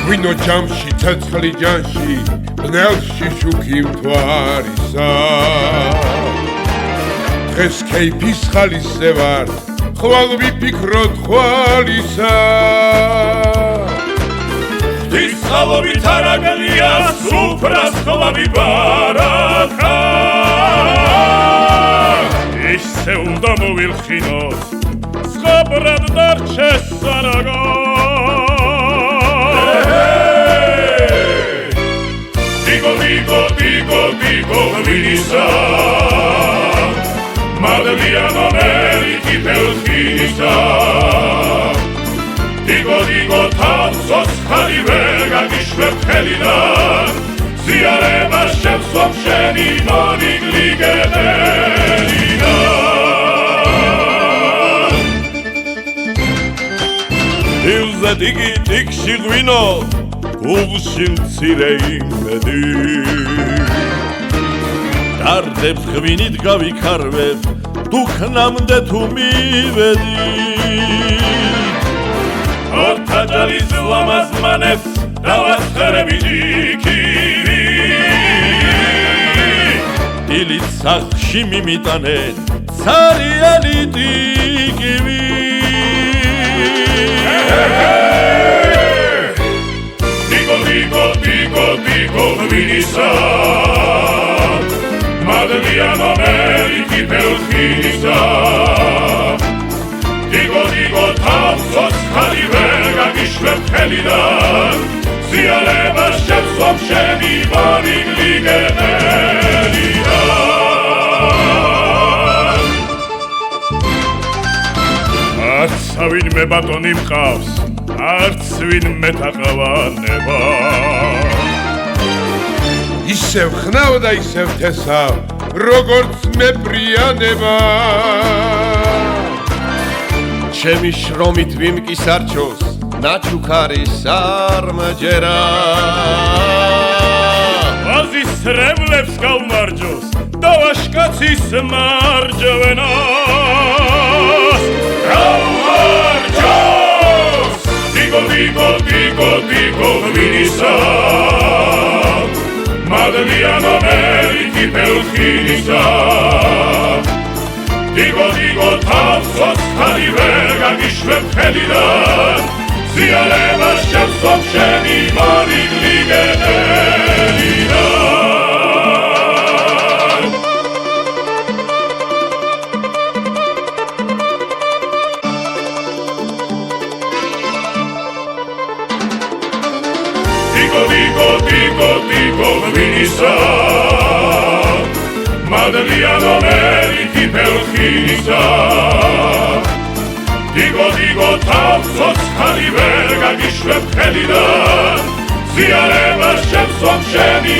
ღვინო ჯამში ცეცხლი ჯანში ბნელში შუქი მთვარისა დღეს ქეიფის ხალისზე ვარ ხვალ ვიფიქროთ ხვალისა ღვთისმსხალობით არაგლია სუფრას ხვამი ბარაკა ისე უნდა მოვილხინოს ზღაბრად დარჩეს სარაგო Digo, ღვინისა მადლიანო მერიქი პელხინისა Digo, თავს ხარი ვერ გაგიშვებ ხელიდან ზიარება შევსვამ შენი მონიგლიგებელიდან ილზე დიგი ტიქში ღვინო გულში მცირე იმედი დარდებს ღვინით გავიქარვებ დუქნამდე თუ მივედით ორთაჯალის ლამაზმანებს დავასხერები ჯიქირი დილით სახლში მიმიტანენ ცარიელი ტიკივი Digo, ღვინისა მადლიანო მერიქი პელხინისა Digo, თავს ხარი ვერ გაგიშვებ ხელიდან ზიარება შევსვამ შენი მონიგლიგებელიდან არც ვინმე ბატონი მყავს არც ვინმე თაყვანება ისევ ხნავ და ისევ თესავ როგორც მეპრიანება ჩემი შრომით ვიმკისარჩოს ნაჩუქარის არმჯერა ვაზის რემლებს გავმარჯოს და ვაშკაცის მარჯვენას გავმარჯოს Digo, ღვინისა მადლიანო მერიქი პელხინისა Digo, თავს ხარი ვერ გაგიშვებ ხელიდან ზიარება შევსვამ შენი მონიგლიგებელიდან Digo, ღვინისა მადლიანო მერიქი პელხინისა Digo, თავს ხარი ვერ გაგიშვებ ხელიდან ზიარება შევსვამ შენი